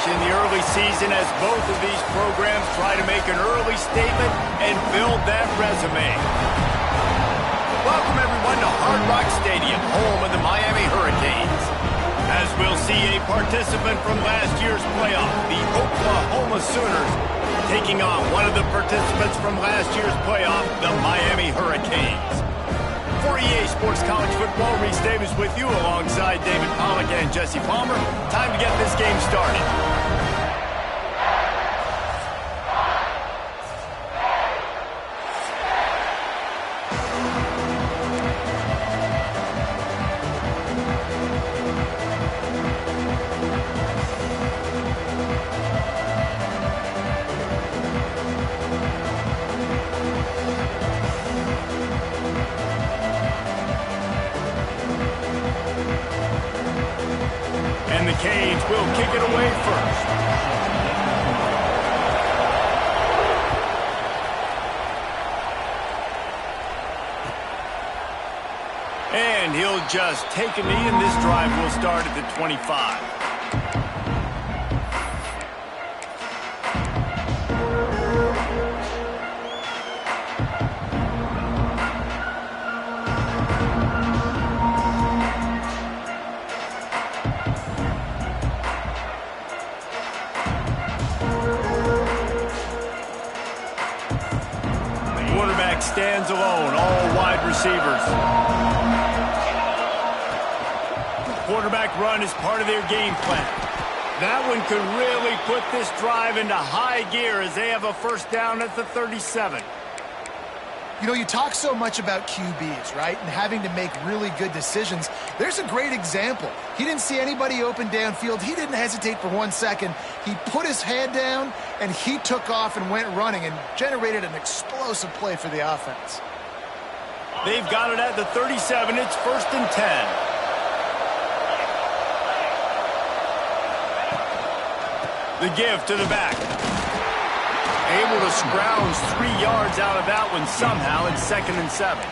in the early season as both of these programs try to make an early statement and build that resume. Welcome, everyone, to Hard Rock Stadium, home of the Miami Hurricanes. As we'll see a participant from last year's playoff, the Oklahoma Sooners, taking on one of the participants from last year's playoff, the Miami Hurricanes. For EA Sports College Football, Reese Davis with you alongside David Pollack and Jesse Palmer. Time to get this game started. And the Canes will kick it away first. And he'll just take a knee, and this drive will start at the 25. Quarterback stands alone, all wide receivers. Quarterback run is part of their game plan. That one could really put this drive into high gear as they have a first down at the 37. You know, you talk so much about QBs, right, and having to make really good decisions. There's a great example. He didn't see anybody open downfield. He didn't hesitate for 1 second. He put his head down, and he took off and went running and generated an explosive play for the offense. They've got it at the 37. It's 1st and 10. The give to the back. Able to scrounge 3 yards out of that one somehow. It's 2nd and 7.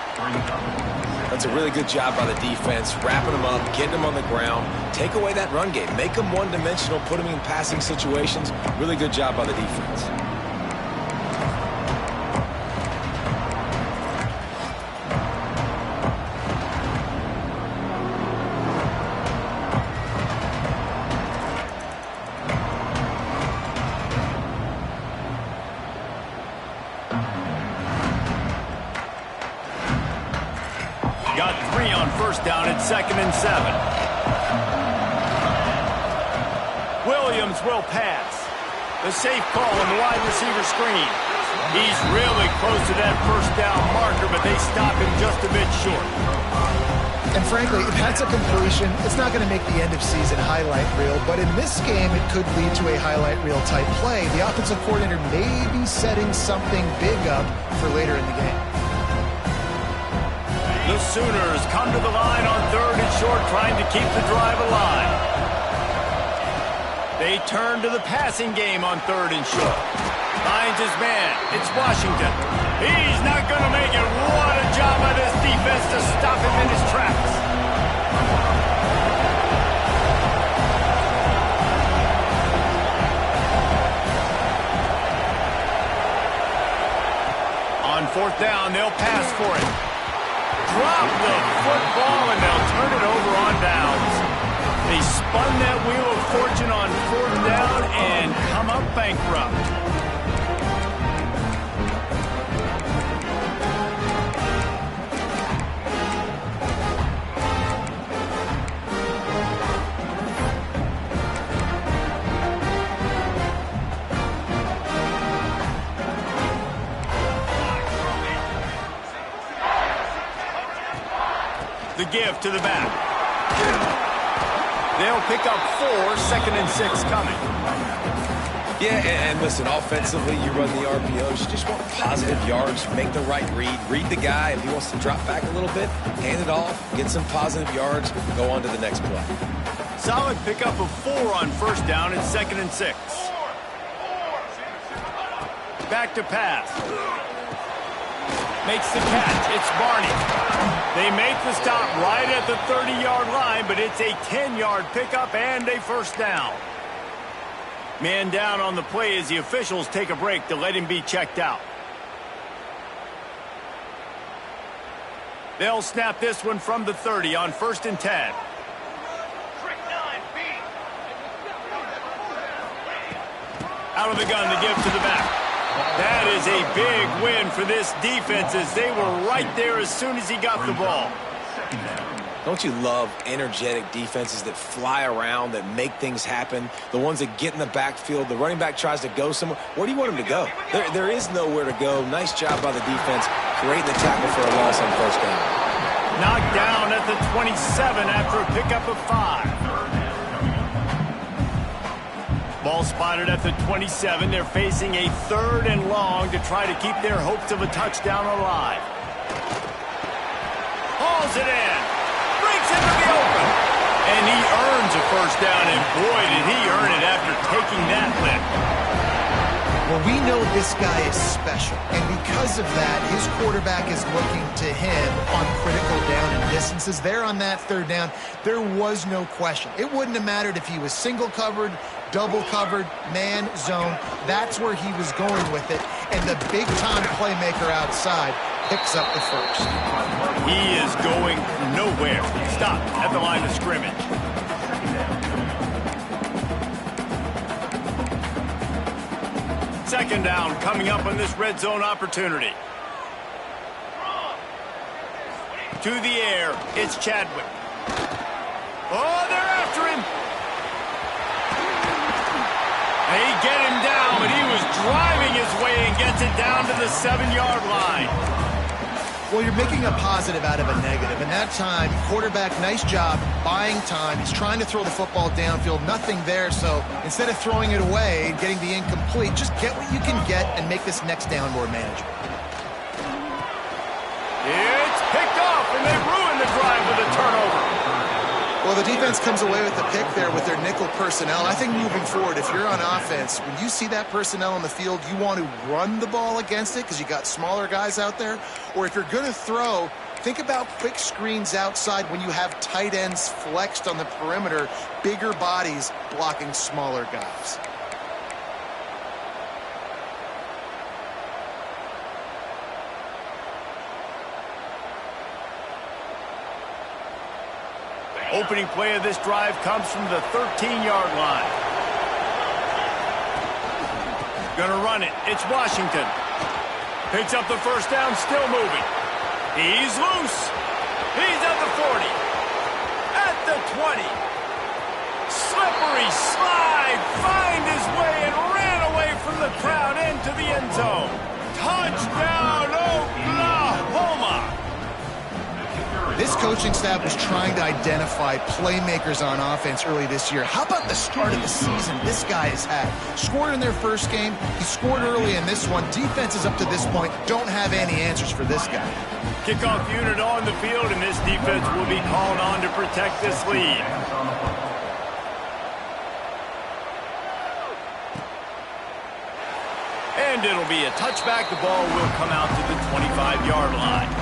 That's a really good job by the defense, wrapping them up, getting them on the ground. Take away that run game. Make them one-dimensional, put them in passing situations. Really good job by the defense. Got 3 on first down at 2nd and 7. Williams will pass. The safe call on the wide receiver screen. He's really close to that first down marker, but they stop him just a bit short. And frankly, if that's a completion, it's not going to make the end-of-season highlight reel, but in this game, it could lead to a highlight reel type play. The offensive coordinator may be setting something big up for later in the game. The Sooners come to the line on 3rd and short, trying to keep the drive alive. They turn to the passing game on 3rd and short. Finds his man. It's Washington. He's not going to make it. What a job by this defense to stop him in his tracks. On 4th down, they'll pass for it. Drop the football, and they'll turn it over on downs. They spun that wheel of fortune on 4th down and come up bankrupt. The give to the back. They'll pick up 4, 2nd and 6 coming. Yeah, and listen, offensively, you run the RPOs. You just want positive yards, make the right read the guy. If he wants to drop back a little bit, hand it off, get some positive yards, go on to the next play. Solid pickup of 4 on first down at 2nd and 6. Back to pass. Makes the catch. It's Barney. They make the stop right at the 30-yard line, but it's a 10-yard pickup and a first down. Man down on the play as the officials take a break to let him be checked out. They'll snap this one from the 30 on 1st and 10. Out of the gun to give to the back. That is a big win for this defense as they were right there as soon as he got the ball. Don't you love energetic defenses that fly around, that make things happen, the ones that get in the backfield, the running back tries to go somewhere. Where do you want him to go? There is nowhere to go. Nice job by the defense creating the tackle for a loss on 1st down. Knocked down at the 27 after a pickup of 5. Ball spotted at the 27. They're facing a 3rd and long to try to keep their hopes of a touchdown alive. Hauls it in. Breaks into the open. And he earns a 1st down, and boy, did he earn it after taking that lift. Well, we know this guy is special, and because of that, his quarterback is looking to him on critical down and distances. There on that 3rd down, there was no question. It wouldn't have mattered if he was single covered, double covered, man, zone. That's where he was going with it, and the big-time playmaker outside picks up the 1st. He is going nowhere. Stop at the line of scrimmage. Second down coming up on this red zone opportunity. To the air, it's Chadwick. Oh, they're after him. They get him down, but he was driving his way and gets it down to the 7-yard line. Well, you're making a positive out of a negative, and that time, quarterback, nice job, buying time. He's trying to throw the football downfield, nothing there, so instead of throwing it away and getting the incomplete, just get what you can get and make this next down more manageable. It's picked off, and they ruin the drive with a turnover. Well, the defense comes away with the pick there with their nickel personnel. I think moving forward, if you're on offense, when you see that personnel on the field, you want to run the ball against it because you got smaller guys out there. Or if you're going to throw, think about quick screens outside when you have tight ends flexed on the perimeter, bigger bodies blocking smaller guys. Opening play of this drive comes from the 13-yard line. Gonna run it. It's Washington. Picks up the 1st down, still moving. He's loose. He's at the 40. At the 20. Slippery slide. Find his way and ran away from the crowd into the end zone. Touchdown, Oklahoma! This coaching staff was trying to identify playmakers on offense early this year. How about the start of the season this guy has had? Scored in their first game. He scored early in this one. Defenses up to this point don't have any answers for this guy. Kickoff unit on the field, and this defense will be called on to protect this lead. And it'll be a touchback. The ball will come out to the 25-yard line.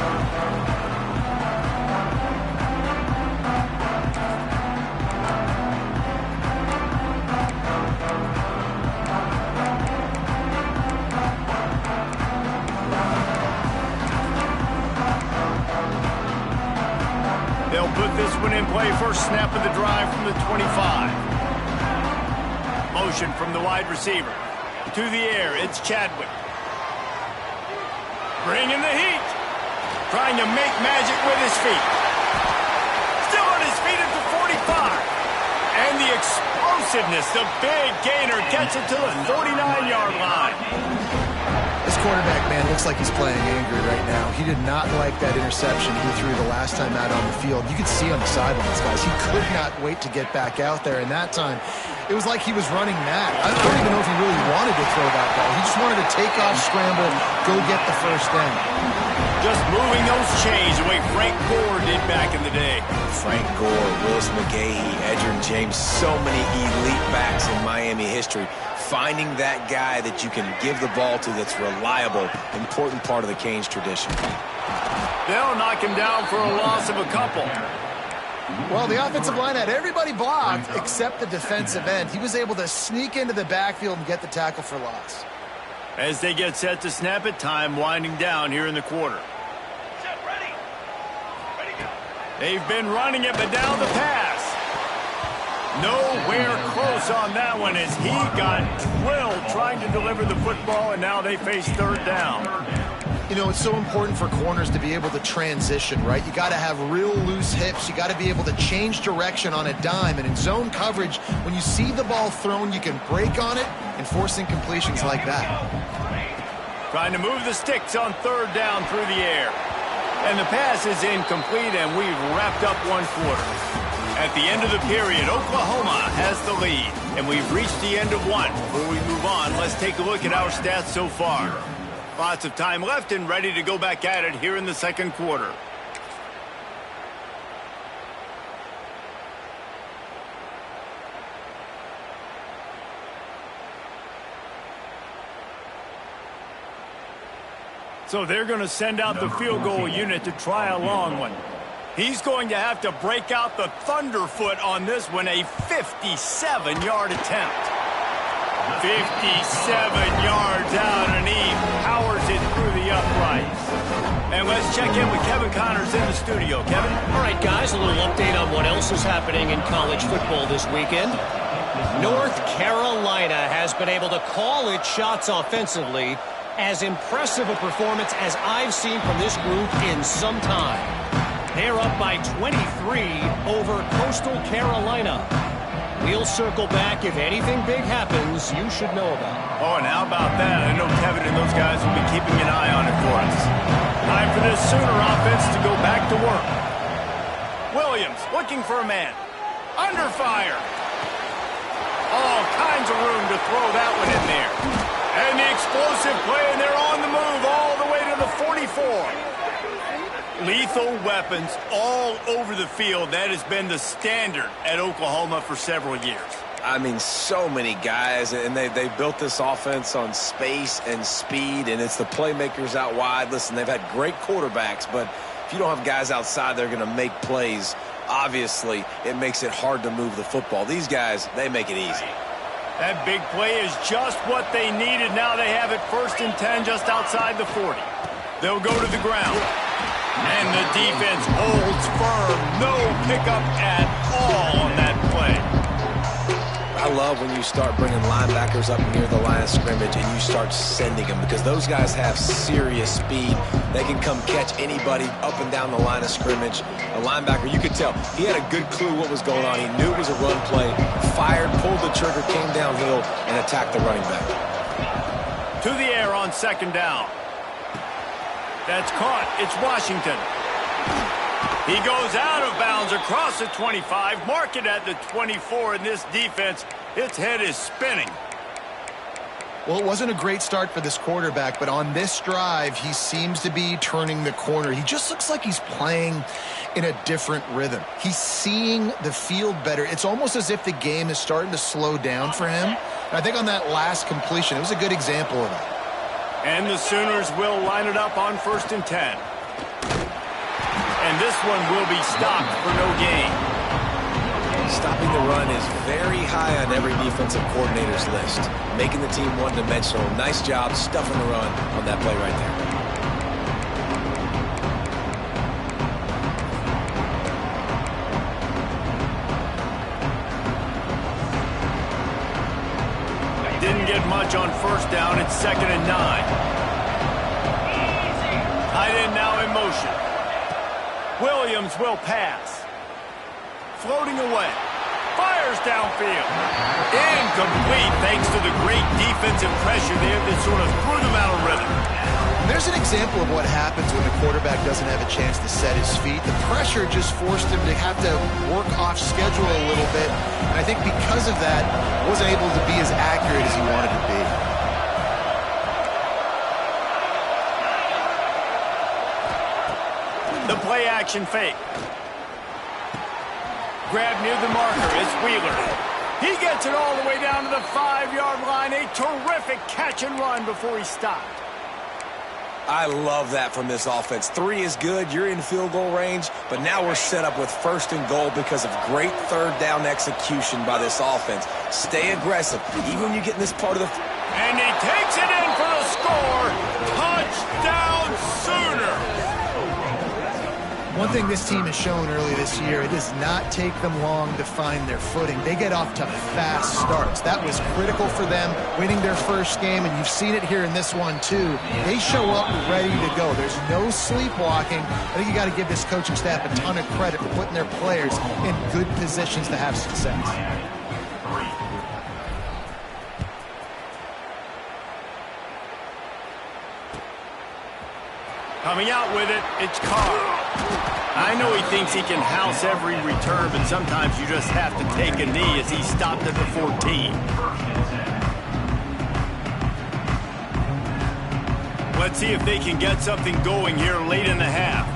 They'll put this one in play. First snap of the drive from the 25. Motion from the wide receiver. To the air, it's Chadwick. Bringing the heat. Trying to make magic with his feet. Still on his feet at the 45. And the explosiveness, the big gainer gets it to the 49-yard line. This quarterback, man, looks like he's playing angry right now. He did not like that interception he threw the last time out on the field. You could see on the sidelines, guys. He could not wait to get back out there. And that time, it was like he was running mad. I don't even know if he really wanted to throw that ball. He just wanted to take off, scramble, go get the 1st down. Just moving those chains the way Frank Gore did back in the day. Frank Gore, Willis McGahee, Edgerrin James, so many elite backs in Miami history. Finding that guy that you can give the ball to that's reliable, important part of the Canes tradition. They'll knock him down for a loss of a couple. Well, the offensive line had everybody blocked except the defensive end. He was able to sneak into the backfield and get the tackle for loss. As they get set to snap it, time winding down here in the quarter. They've been running it, but now the pass. Nowhere close on that one as he got drilled trying to deliver the football, and now they face third down. You know, it's so important for corners to be able to transition, right? You got to have real loose hips. You got to be able to change direction on a dime. And in zone coverage, when you see the ball thrown, you can break on it and force incompletions like that. Trying to move the sticks on third down through the air. And the pass is incomplete, and we've wrapped up one quarter. At the end of the period, Oklahoma has the lead, and we've reached the end of one. Before we move on, let's take a look at our stats so far. Lots of time left and ready to go back at it here in the second quarter. So they're going to send out the field goal unit to try a long one. He's going to have to break out the thunderfoot on this one, a 57-yard attempt. 57 yards out, and he powers it through the uprights. And let's check in with Kevin Connors in the studio. Kevin? All right, guys, a little update on what else is happening in college football this weekend. North Carolina has been able to call its shots offensively. As impressive a performance as I've seen from this group in some time. They're up by 23 over Coastal Carolina. We'll circle back. If anything big happens, you should know about it. Oh, and how about that? I know Kevin and those guys will be keeping an eye on it for us. Time for this Sooner offense to go back to work. Williams looking for a man. Under fire. All kinds of room to throw that one in there. And the explosive play, and they're on the move all the way to the 44. Lethal weapons all over the field. That has been the standard at Oklahoma for several years. I mean, so many guys, and they built this offense on space and speed, and it's the playmakers out wide. Listen, they've had great quarterbacks, but if you don't have guys outside that are going to make plays, obviously it makes it hard to move the football. These guys, they make it easy. That big play is just what they needed. Now they have it 1st and 10 just outside the 40. They'll go to the ground. And the defense holds firm. No pickup at all on that play. I love when you start bringing linebackers up near the line of scrimmage and you start sending them, because those guys have serious speed. They can come catch anybody up and down the line of scrimmage. A linebacker, you could tell, he had a good clue what was going on. He knew it was a run play, fired, pulled the trigger, came downhill, and attacked the running back. To the air on 2nd down. That's caught. It's Washington. He goes out of bounds across the 25, mark it at the 24, and this defense, its head is spinning. Well, it wasn't a great start for this quarterback, but on this drive, he seems to be turning the corner. He just looks like he's playing in a different rhythm. He's seeing the field better. It's almost as if the game is starting to slow down for him. And I think on that last completion, it was a good example of that. And the Sooners will line it up on 1st and 10. And this one will be stopped for no gain. Stopping the run is very high on every defensive coordinator's list. Making the team one-dimensional. Nice job stuffing the run on that play right there. Didn't get much on 1st down. It's 2nd and 9. Tight end now in motion. Williams will pass. Floating away. Fires downfield. Incomplete thanks to the great defensive pressure there that sort of threw them out of rhythm. There's an example of what happens when the quarterback doesn't have a chance to set his feet. The pressure just forced him to have to work off schedule a little bit. And I think because of that, wasn't able to be as accurate as he wanted to be. The play action fake. Grab near the marker. It's Wheeler. He gets it all the way down to the 5-yard line. A terrific catch and run before he stopped. I love that from this offense. 3 is good. You're in field goal range, but now we're set up with 1st and goal because of great 3rd down execution by this offense. Stay aggressive, even when you get in this part of the... And he takes it in for the score. Touchdown Sooner. One thing this team has shown early this year, it does not take them long to find their footing. They get off to fast starts. That was critical for them, winning their first game, and you've seen it here in this one too. They show up ready to go. There's no sleepwalking. I think you got to give this coaching staff a ton of credit for putting their players in good positions to have success. Coming out with it, it's Carr. I know he thinks he can house every return, but sometimes you just have to take a knee as he stopped at the 14. Let's see if they can get something going here late in the half.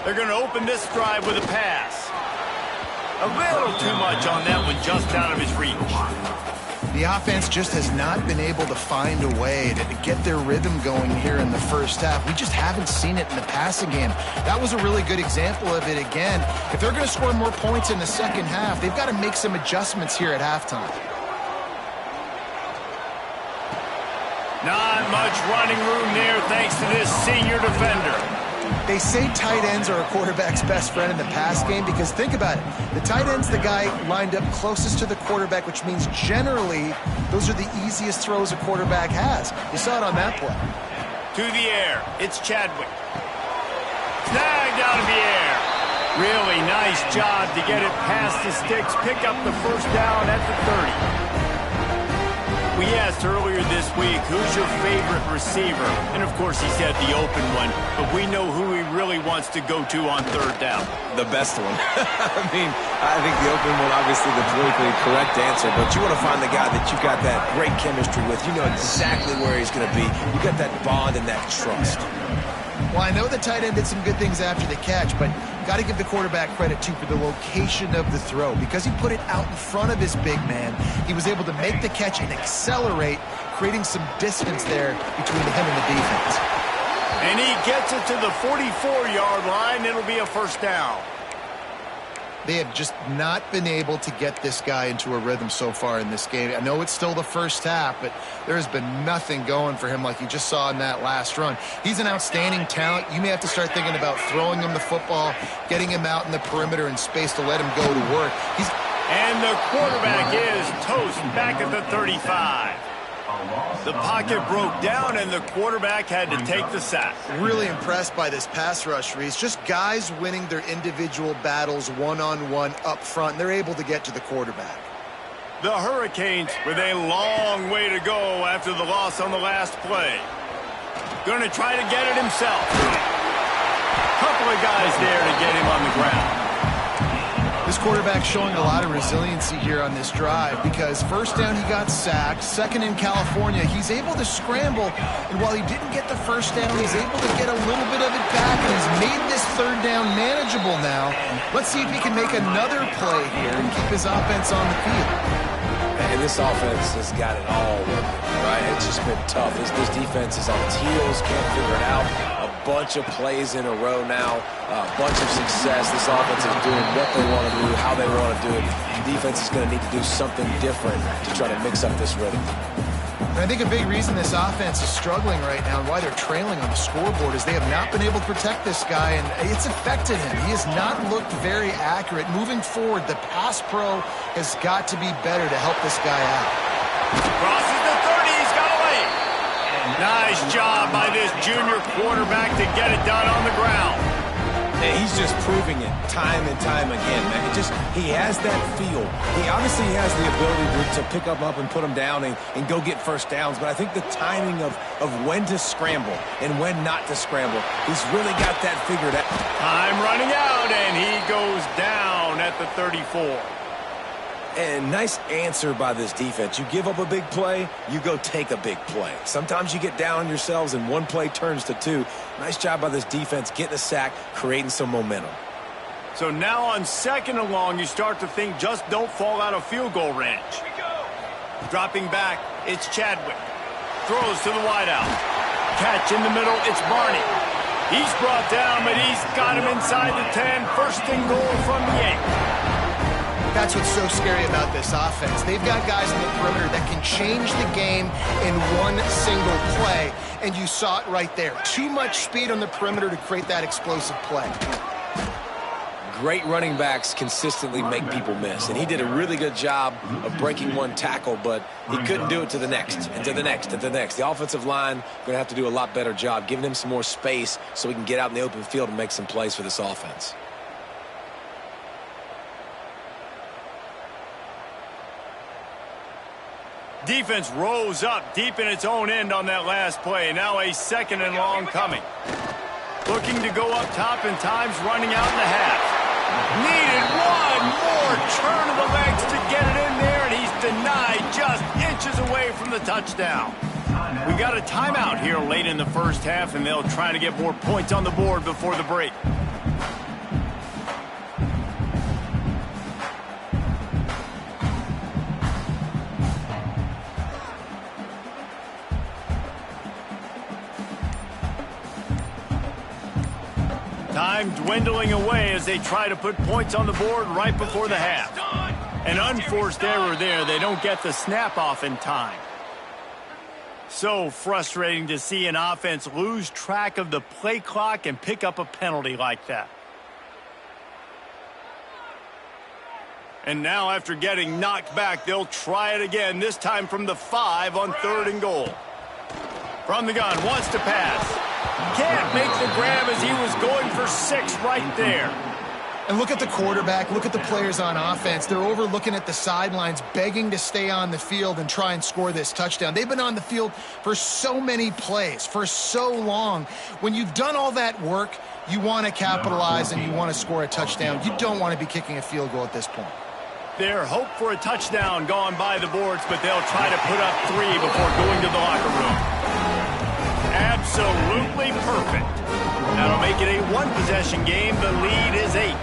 They're going to open this drive with a pass. A little too much on that one, just out of his reach. The offense just has not been able to find a way to get their rhythm going here in the first half. We just haven't seen it in the passing game. That was a really good example of it again. If they're going to score more points in the second half, they've got to make some adjustments here at halftime. Not much running room there thanks to this senior defender. They say tight ends are a quarterback's best friend in the pass game because think about it. The tight end's the guy lined up closest to the quarterback, which means generally those are the easiest throws a quarterback has. You saw it on that play. To the air. It's Chadwick. Snagged out of the air. Really nice job to get it past the sticks. Pick up the first down at the 30. We asked earlier this week, who's your favorite receiver? And, of course, he said the open one, but we know who he really wants to go to on 3rd down. The best one. I mean, I think the open one, obviously the politically correct answer, but you want to find the guy that you got that great chemistry with. You know exactly where he's going to be. You got that bond and that trust. Well, I know the tight end did some good things after the catch, but got to give the quarterback credit, too, for the location of the throw. Because he put it out in front of his big man, he was able to make the catch and accelerate, creating some distance there between him and the defense. And he gets it to the 44-yard line. It'll be a first down. They have just not been able to get this guy into a rhythm so far in this game. I know it's still the first half, but there has been nothing going for him like you just saw in that last run. He's an outstanding talent. You may have to start thinking about throwing him the football, getting him out in the perimeter in space to let him go to work. And the quarterback is toast back at the 35. The pocket broke down, and the quarterback had to take the sack. Really impressed by this pass rush, Reese. Just guys winning their individual battles one-on-one up front. They're able to get to the quarterback. The Hurricanes with a long way to go after the loss on the last play. Going to try to get it himself. Couple of guys there to get him on the ground. This quarterback showing a lot of resiliency here on this drive because first down he got sacked, second in California, he's able to scramble, and while he didn't get the first down, he's able to get a little bit of it back, and he's made this 3rd down manageable now. Let's see if he can make another play here and keep his offense on the field. And this offense has got it all working, right? It's just been tough. This defense is on its heels, can't figure it out. A bunch of plays in a row now, a bunch of success. This offense is doing what they want to do, how they want to do it. The defense is going to need to do something different to try to mix up this rhythm. And I think a big reason this offense is struggling right now and why they're trailing on the scoreboard is they have not been able to protect this guy, and it's affected him. He has not looked very accurate. Moving forward, the pass pro has got to be better to help this guy out. Crosses the 30, he's got away. Nice job by this junior quarterback to get it done on the ground. And he's just proving it time and time again, man. He has that feel. He obviously has the ability to pick up and put them down and go get first downs, but I think the timing of when to scramble and when not to scramble, he's really got that figured out. Time running out, and he goes down at the 34. And nice answer by this defense. You give up a big play, you go take a big play. Sometimes you get down on yourselves and one play turns to two. Nice job by this defense getting a sack, creating some momentum. So now on 2nd and long, you start to think just don't fall out of field goal range. Dropping back, it's Chadwick. throws to the wideout. Catch in the middle, it's Barney. He's brought down, but he's got him inside the 10. First and goal from the 8. That's what's so scary about this offense. They've got guys in the perimeter that can change the game in one single play, and you saw it right there. Too much speed on the perimeter to create that explosive play. Great running backs consistently make people miss, and he did a really good job of breaking one tackle, but he couldn't do it to the next, and to the next, and to the next. The offensive line going to have to do a lot better job, giving him some more space so he can get out in the open field and make some plays for this offense. Defense rose up deep in its own end on that last play. Now a second and long coming. Looking to go up top, and time's running out in the half. Needed one more turn of the legs to get it in there, and he's denied just inches away from the touchdown. We got a timeout here late in the first half, and they'll try to get more points on the board before the break. Time dwindling away as they try to put points on the board right before the half. An unforced error there. They don't get the snap off in time. So frustrating to see an offense lose track of the play clock and pick up a penalty like that. And now after getting knocked back, they'll try it again, this time from the 5 on 3rd and goal. From the gun, wants to pass. Can't make the grab as he was going for 6 right there. And look at the quarterback, look at the players on offense. They're over looking at the sidelines, begging to stay on the field and try and score this touchdown. They've been on the field for so many plays, for so long. When you've done all that work, you want to capitalize and you want to score a touchdown. You don't want to be kicking a field goal at this point. Their hope for a touchdown gone by the boards, but they'll try to put up 3 before going to the locker room. Absolutely perfect. That'll make it a 1-possession game. The lead is 8.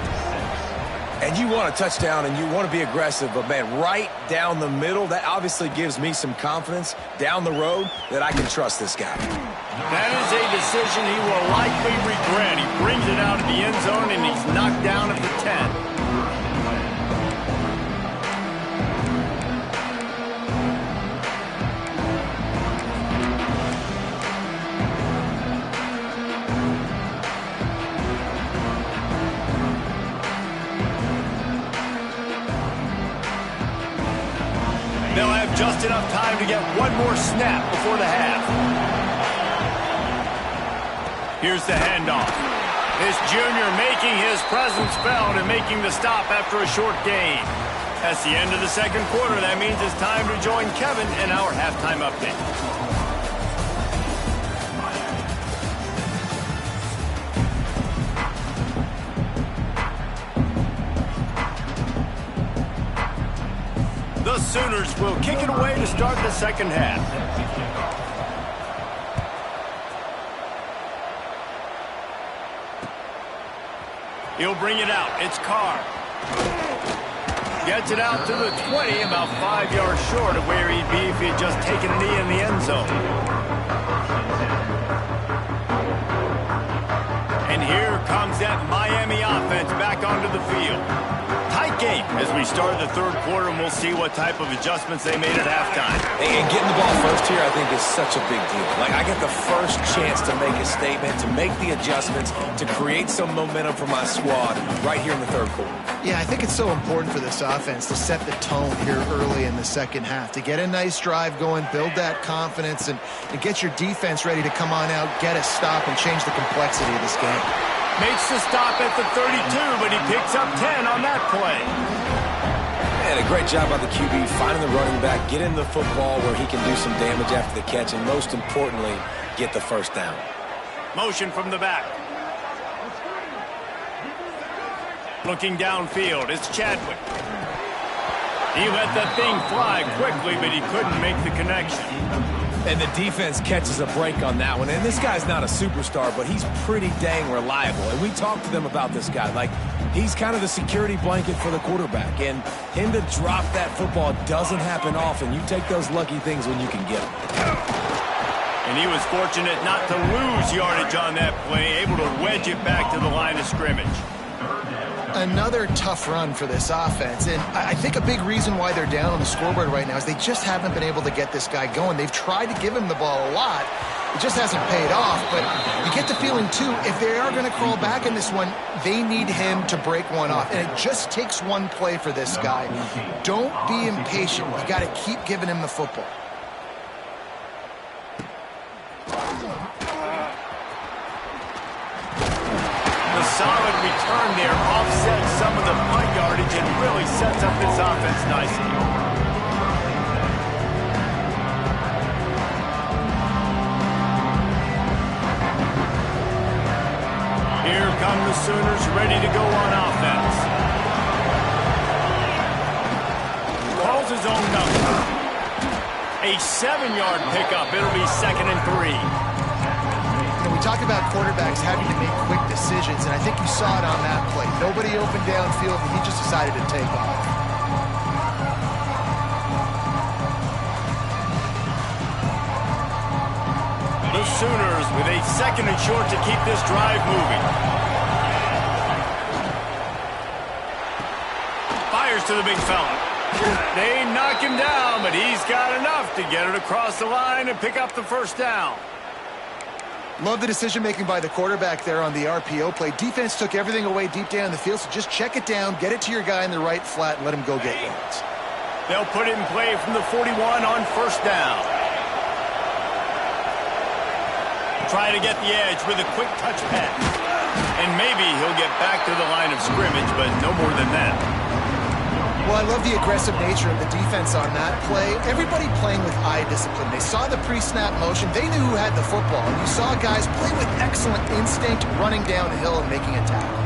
And you want a touchdown and you want to be aggressive, but man, right down the middle, that obviously gives me some confidence down the road that I can trust this guy. That is a decision he will likely regret. He brings it out of the end zone and he's knocked down at the 10. They'll have just enough time to get one more snap before the half. Here's the handoff. This junior making his presence felt and making the stop after a short gain. That's the end of the second quarter. That means it's time to join Kevin in our halftime update. The Sooners will kick it away to start the second half. He'll bring it out. It's Carr. Gets it out to the 20, about 5 yards short of where he'd be if he had just taken a knee in the end zone. And here comes that Miami offense back onto the field. Tight game as we start the third quarter, and we'll see what type of adjustments they made at halftime. And getting the ball first here, I think, is such a big deal. Like, I get the first chance to make a statement, to make the adjustments, to create some momentum for my squad right here in the third quarter. Yeah, I think it's so important for this offense to set the tone here early in the second half, to get a nice drive going, build that confidence, and get your defense ready to come on out, get a stop, and change the complexity of this game. Makes the stop at the 32, but he picks up 10 on that play. And a great job by the QB finding the running back, getting the football where he can do some damage after the catch, and most importantly, get the first down. Motion from the back. Looking downfield, it's Chadwick. He let that thing fly quickly, but he couldn't make the connection. And the defense catches a break on that one. And this guy's not a superstar, but he's pretty dang reliable. And we talked to them about this guy. Like, he's kind of the security blanket for the quarterback. And him to drop that football doesn't happen often. You take those lucky things when you can get them. And he was fortunate not to lose yardage on that play, able to wedge it back to the line of scrimmage. Another tough run for this offense, and I think a big reason why they're down on the scoreboard right now is they just haven't been able to get this guy going. They've tried to give him the ball a lot. It just hasn't paid off, but you get the feeling, too, if they are going to crawl back in this one, they need him to break one off, and it just takes one play for this guy. Don't be impatient. You got to keep giving him the football. The solid return there offsets some of the punt yardage and really sets up this offense nicely. Here come the Sooners ready to go on offense. Calls his own number. A 7-yard pickup. It'll be 2nd and 3. We talk about quarterbacks having to make quick decisions, and I think you saw it on that play. Nobody open downfield, and he just decided to take off. The Sooners with a 2nd and short to keep this drive moving. Fires to the big fella. They knock him down, but he's got enough to get it across the line and pick up the first down. Love the decision-making by the quarterback there on the RPO play. Defense took everything away deep down the field, so just check it down, get it to your guy in the right flat, and let him go get yards. They'll put it in play from the 41 on first down. Try to get the edge with a quick touch pass. And maybe he'll get back to the line of scrimmage, but no more than that. Well, I love the aggressive nature of the defense on that play. Everybody playing with eye discipline. They saw the pre-snap motion. They knew who had the football. And you saw guys play with excellent instinct, running down the hill and making a tackle.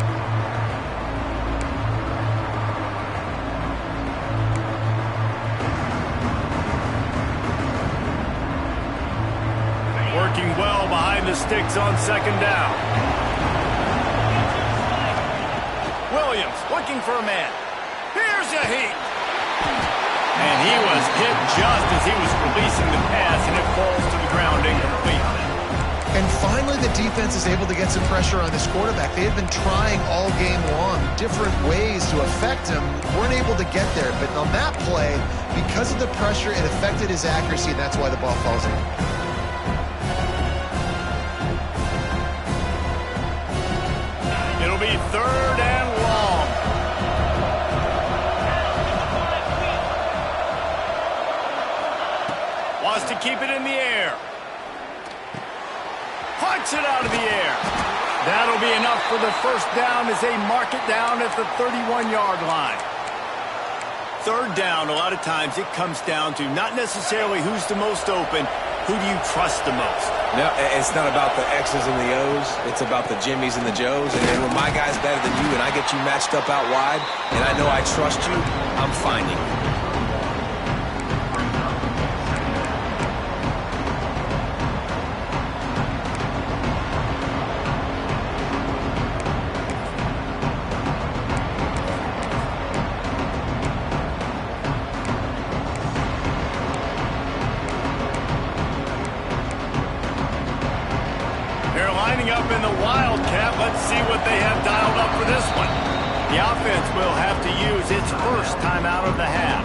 Working well behind the sticks on 2nd down. Williams looking for a man. Here's a heat. And he was hit just as he was releasing the pass, and it falls to the ground incomplete. And finally, the defense is able to get some pressure on this quarterback. They had been trying all game long different ways to affect him. Weren't able to get there. But on that play, because of the pressure, it affected his accuracy, and that's why the ball falls in. It'll be 3rd and long. Wants to keep it in the air. Punts it out of the air. That'll be enough for the first down as they mark it down at the 31-yard line. 3rd down, a lot of times it comes down to not necessarily who's the most open, who do you trust the most? No, it's not about the X's and the O's. It's about the Jimmys and the Joes. And when my guy's better than you and I get you matched up out wide and I know I trust you, I'm finding you. Up in the Wildcat. Let's see what they have dialed up for this one. The offense will have to use its first timeout of the half.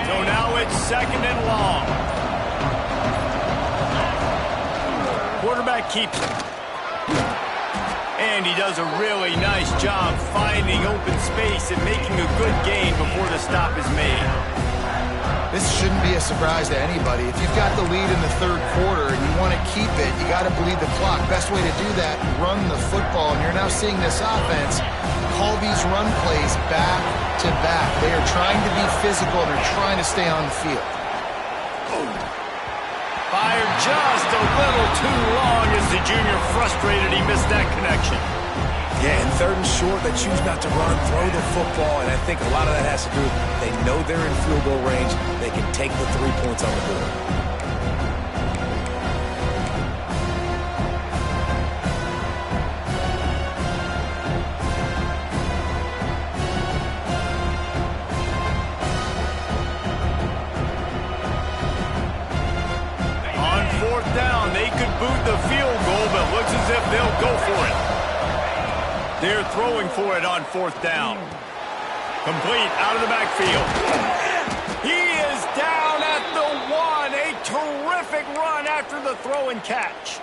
So now it's 2nd and long. Quarterback keeps it. And he does a really nice job finding open space and making a good gain before the stop is made. This shouldn't be a surprise to anybody. If you've got the lead in the 3rd quarter and you want to keep it, you got to bleed the clock. Best way to do that, run the football. And you're now seeing this offense call these run plays back to back. They are trying to be physical. They're trying to stay on the field. Fired just a little too long as the junior frustrated he missed that connection. Yeah, and third and short, they choose not to run, throw the football, and I think a lot of that has to do with they know they're in field goal range. They can take the 3 points on the board. On fourth down, they could boot the field goal, but looks as if they'll go for it. They're throwing for it on fourth down. Complete out of the backfield. He is down at the 1. A terrific run after the throw and catch.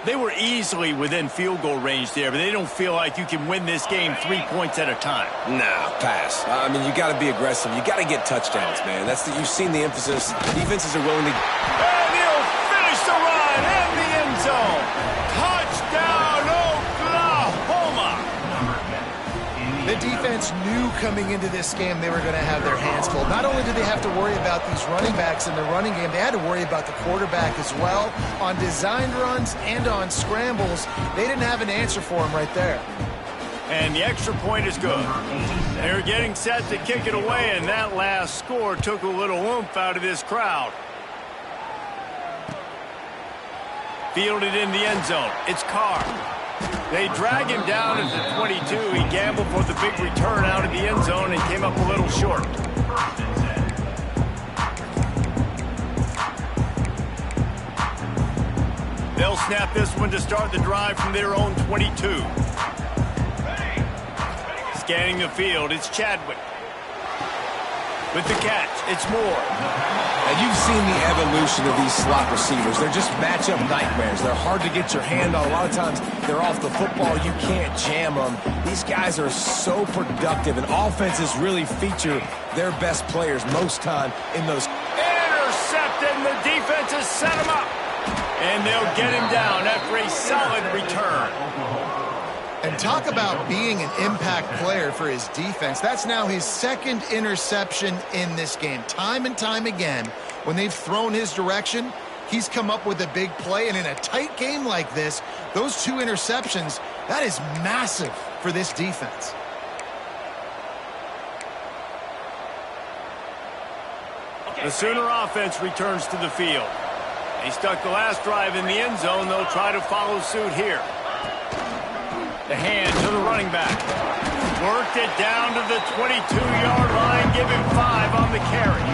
They were easily within field goal range there, but they don't feel like you can win this game 3 points at a time. Nah, pass. I mean, you got to be aggressive. You got to get touchdowns, man. You've seen the emphasis. Defenses are willing to. And he'll finish the run in the end zone. Touchdown, Oklahoma. The defense knew coming into this game they were going to have their hands full. Not only did they have to worry about these running backs in the running game, they had to worry about the quarterback as well. On designed runs and on scrambles, they didn't have an answer for him right there. And the extra point is good. They're getting set to kick it away, and that last score took a little oomph out of this crowd. Fielded in the end zone. It's Carr. They drag him down at the 22. He gambled for the big return out of the end zone and came up a little short. They'll snap this one to start the drive from their own 22. Scanning the field, it's Chadwick. With the catch, it's Moore. And you've seen the evolution of these slot receivers. They're just matchup nightmares. They're hard to get your hand on. A lot of times, they're off the football. You can't jam them. These guys are so productive, and offenses really feature their best players most time in those. Intercepted, and the defense has set him up. And they'll get him down after a solid return. And talk about being an impact player for his defense. That's now his second interception in this game. Time and time again, when they've thrown his direction, he's come up with a big play. And in a tight game like this, those 2 interceptions, that is massive for this defense. The Sooner offense returns to the field. They stuck the last drive in the end zone. They'll try to follow suit here. The hand to the running back. Worked it down to the 22-yard line. Give him 5 on the carry.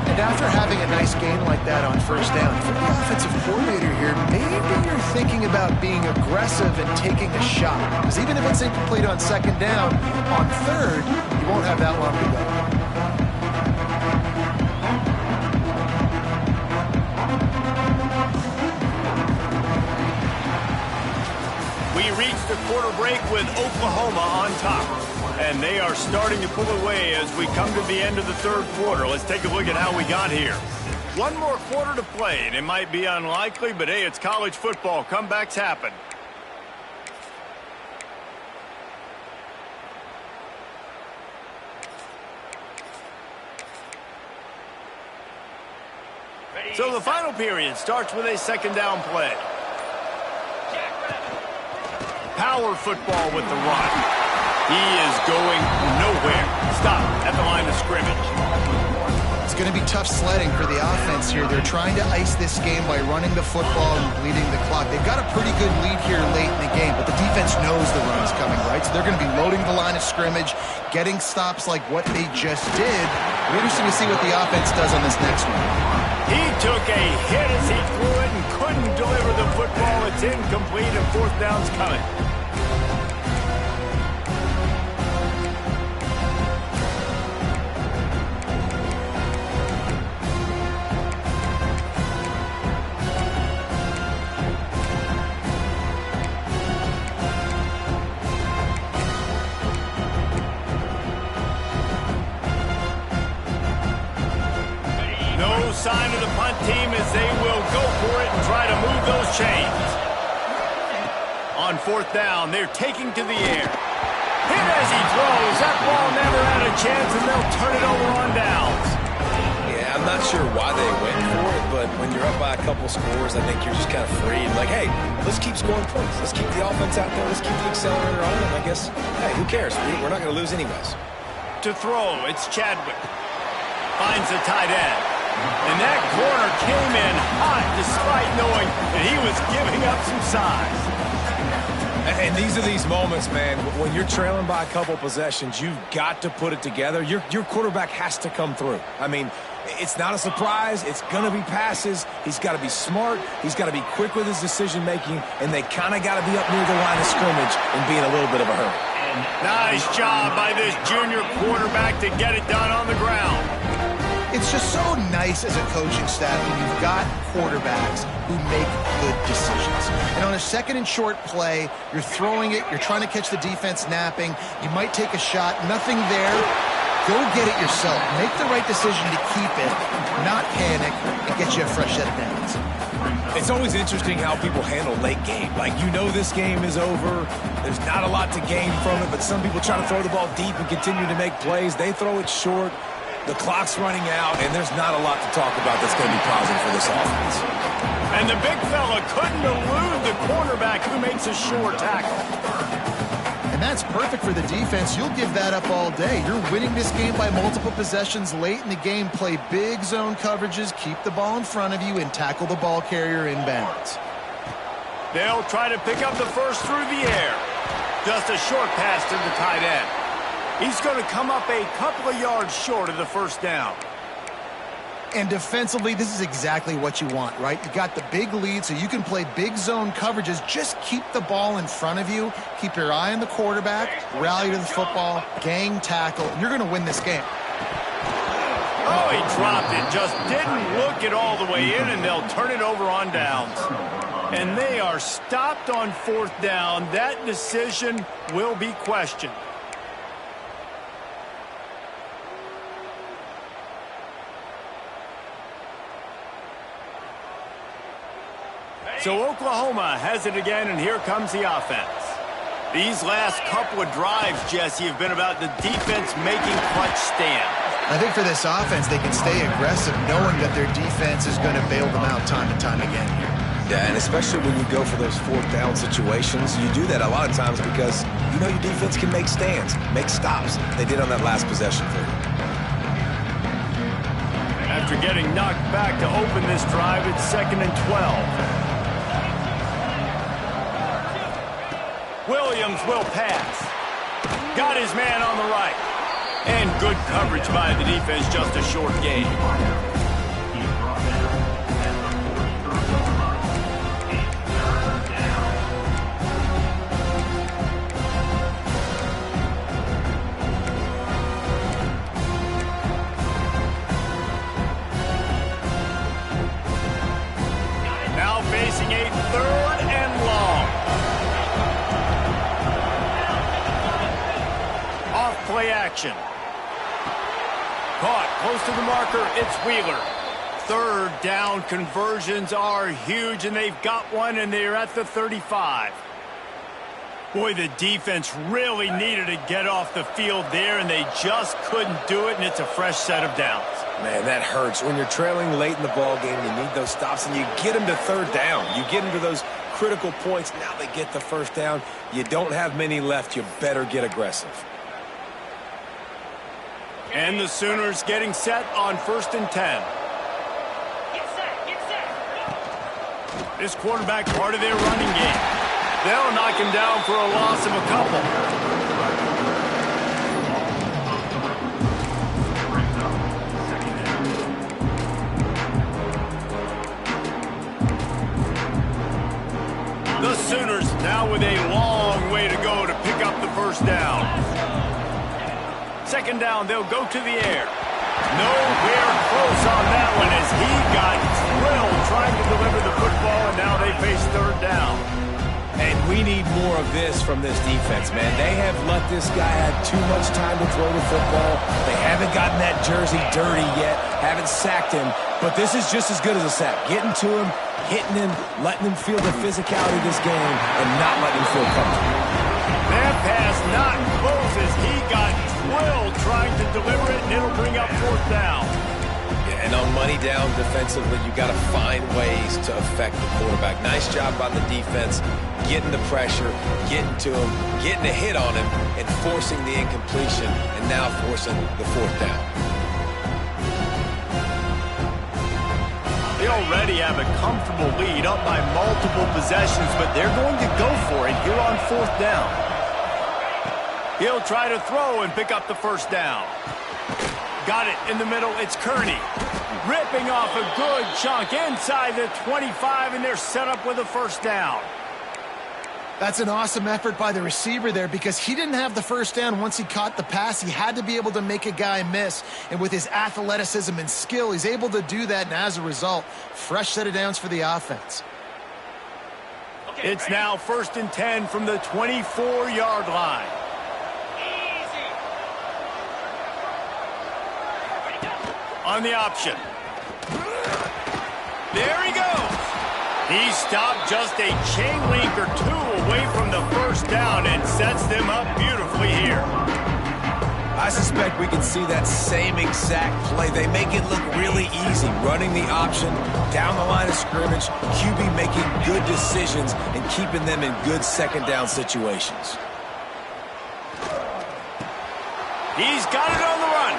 And after having a nice game like that on first down, for the offensive coordinator here, maybe you're thinking about being aggressive and taking a shot. Because even if it's incomplete on second down, on third, you won't have that long to go. We reached the quarter break with Oklahoma on top. And they are starting to pull away as we come to the end of the third quarter. Let's take a look at how we got here. One more quarter to play, and it might be unlikely, but hey, it's college football. Comebacks happen. So the final period starts with a second down play. Power football with the run. He is going nowhere. Stop at the line of scrimmage. It's going to be tough sledding for the offense here. They're trying to ice this game by running the football and bleeding the clock. They've got a pretty good lead here late in the game, but the defense knows the run's coming, right? So they're going to be loading the line of scrimmage, getting stops like what they just did. We're interested to see what the offense does on this next one. He took a hit as he threw it and couldn't deliver the football. It's incomplete and fourth down's coming. Sign of the punt team as they will go for it and try to move those chains. On fourth down, they're taking to the air. Hit as he throws. That ball never had a chance, and they'll turn it over on downs. Yeah, I'm not sure why they went for it, but when you're up by a couple scores, I think you're just kind of free. Like, hey, let's keep scoring points. Let's keep the offense out there. Let's keep the accelerator on. And I guess, hey, who cares? We're not going to lose anyways. To throw, it's Chadwick. Finds the tight end. And that corner came in hot despite knowing that he was giving up some size. And these are these moments, man, when you're trailing by a couple possessions, you've got to put it together. Your quarterback has to come through. I mean, it's not a surprise. It's going to be passes. He's got to be smart. He's got to be quick with his decision-making, and they kind of got to be up near the line of scrimmage and be in a little bit of a hurry. Nice job by this junior quarterback to get it done on the ground. It's just so nice as a coaching staff when you've got quarterbacks who make good decisions. And on a second and short play, you're throwing it, you're trying to catch the defense napping, you might take a shot, nothing there. Go get it yourself. Make the right decision to keep it, not panic, and get you a fresh set of downs. It's always interesting how people handle late game. Like, you know this game is over. There's not a lot to gain from it, but some people try to throw the ball deep and continue to make plays. They throw it short. The clock's running out, and there's not a lot to talk about that's going to be positive for this offense. And the big fella couldn't elude the cornerback who makes a sure tackle. And that's perfect for the defense. You'll give that up all day. You're winning this game by multiple possessions late in the game. Play big zone coverages, keep the ball in front of you, and tackle the ball carrier inbounds. They'll try to pick up the first through the air. Just a short pass to the tight end. He's going to come up a couple of yards short of the first down. And defensively, this is exactly what you want, right? You got the big lead, so you can play big zone coverages. Just keep the ball in front of you. Keep your eye on the quarterback. Rally to the football. Gang tackle. And you're going to win this game. Oh, he dropped it. Just didn't look it all the way in, and they'll turn it over on downs. And they are stopped on fourth down. That decision will be questioned. So Oklahoma has it again, and here comes the offense. These last couple of drives, Jesse, have been about the defense making clutch stands. I think for this offense, they can stay aggressive knowing that their defense is going to bail them out time and time again here. Yeah, and especially when you go for those fourth down situations, you do that a lot of times because you know your defense can make stands, make stops. They did on that last possession for you. After getting knocked back to open this drive, it's 2nd and 12. Williams will pass. Got his man on the right. And good coverage by the defense, just a short gain. Now facing a 3rd and long. Play action. Caught close to the marker. It's Wheeler. 3rd down conversions are huge, and they've got one, and they're at the 35. Boy, the defense really needed to get off the field there, and they just couldn't do it, and it's a fresh set of downs. Man, that hurts. When you're trailing late in the ball game, you need those stops, and you get them to 3rd down. You get them to those critical points. Now they get the 1st down. You don't have many left. You better get aggressive. And the Sooners getting set on 1st and 10. This quarterback part of their running game. They'll knock him down for a loss of a couple. The Sooners now with a long way to go to pick up the 1st down. 2nd down, they'll go to the air. Nowhere close on that one as he got drilled trying to deliver the football, and now they face 3rd down. And we need more of this from this defense, man. They have let this guy have too much time to throw the football. They haven't gotten that jersey dirty yet, haven't sacked him, but this is just as good as a sack. Getting to him, hitting him, letting him feel the physicality of this game, and not letting him feel comfortable. That pass not close as he got drilled trying to deliver it, and it'll bring up 4th down. And on money down defensively, you got to find ways to affect the quarterback. Nice job by the defense, getting the pressure, getting to him, getting a hit on him, and forcing the incompletion, and now forcing the fourth down. They already have a comfortable lead up by multiple possessions, but they're going to go for it here on fourth down. He'll try to throw and pick up the first down. Got it in the middle. It's Kearney. Ripping off a good chunk inside the 25, and they're set up with a first down. That's an awesome effort by the receiver there because he didn't have the first down once he caught the pass. He had to be able to make a guy miss. And with his athleticism and skill, he's able to do that. And as a result, fresh set of downs for the offense. It's now 1st and 10 from the 24-yard line. On the option. There he goes. He stopped just a chain link or two away from the first down and sets them up beautifully here. I suspect we can see that same exact play. They make it look really easy, running the option down the line of scrimmage, QB making good decisions and keeping them in good second down situations. He's got it on the run.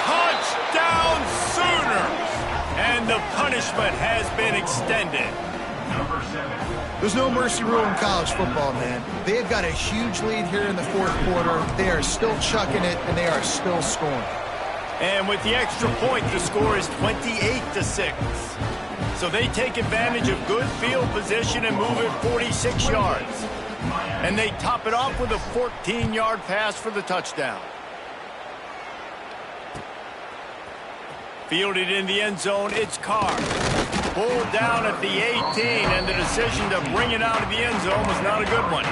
Touchdown Sooners! And the punishment has been extended. There's no mercy rule in college football, man. They've got a huge lead here in the fourth quarter. They are still chucking it, and they are still scoring. And with the extra point, the score is 28-6. So they take advantage of good field position and move it 46 yards. And they top it off with a 14-yard pass for the touchdown. Fielded in the end zone, it's Carr. Pulled down at the 18, and the decision to bring it out of the end zone was not a good one.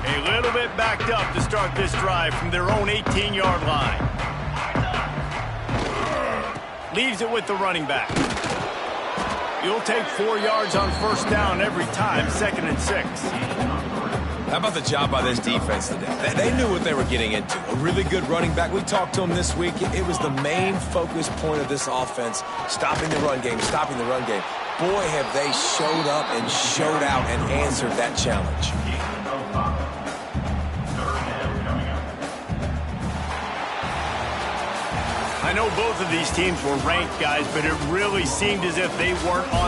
A little bit backed up to start this drive from their own 18-yard line. Leaves it with the running back. You'll take 4 yards on first down every time, 2nd and 6. How about the job by this defense today? They knew what they were getting into. A really good running back. We talked to him this week. It was the main focus point of this offense, stopping the run game, stopping the run game. Boy, have they showed up and showed out and answered that challenge. I know both of these teams were ranked, guys, but it really seemed as if they weren't on the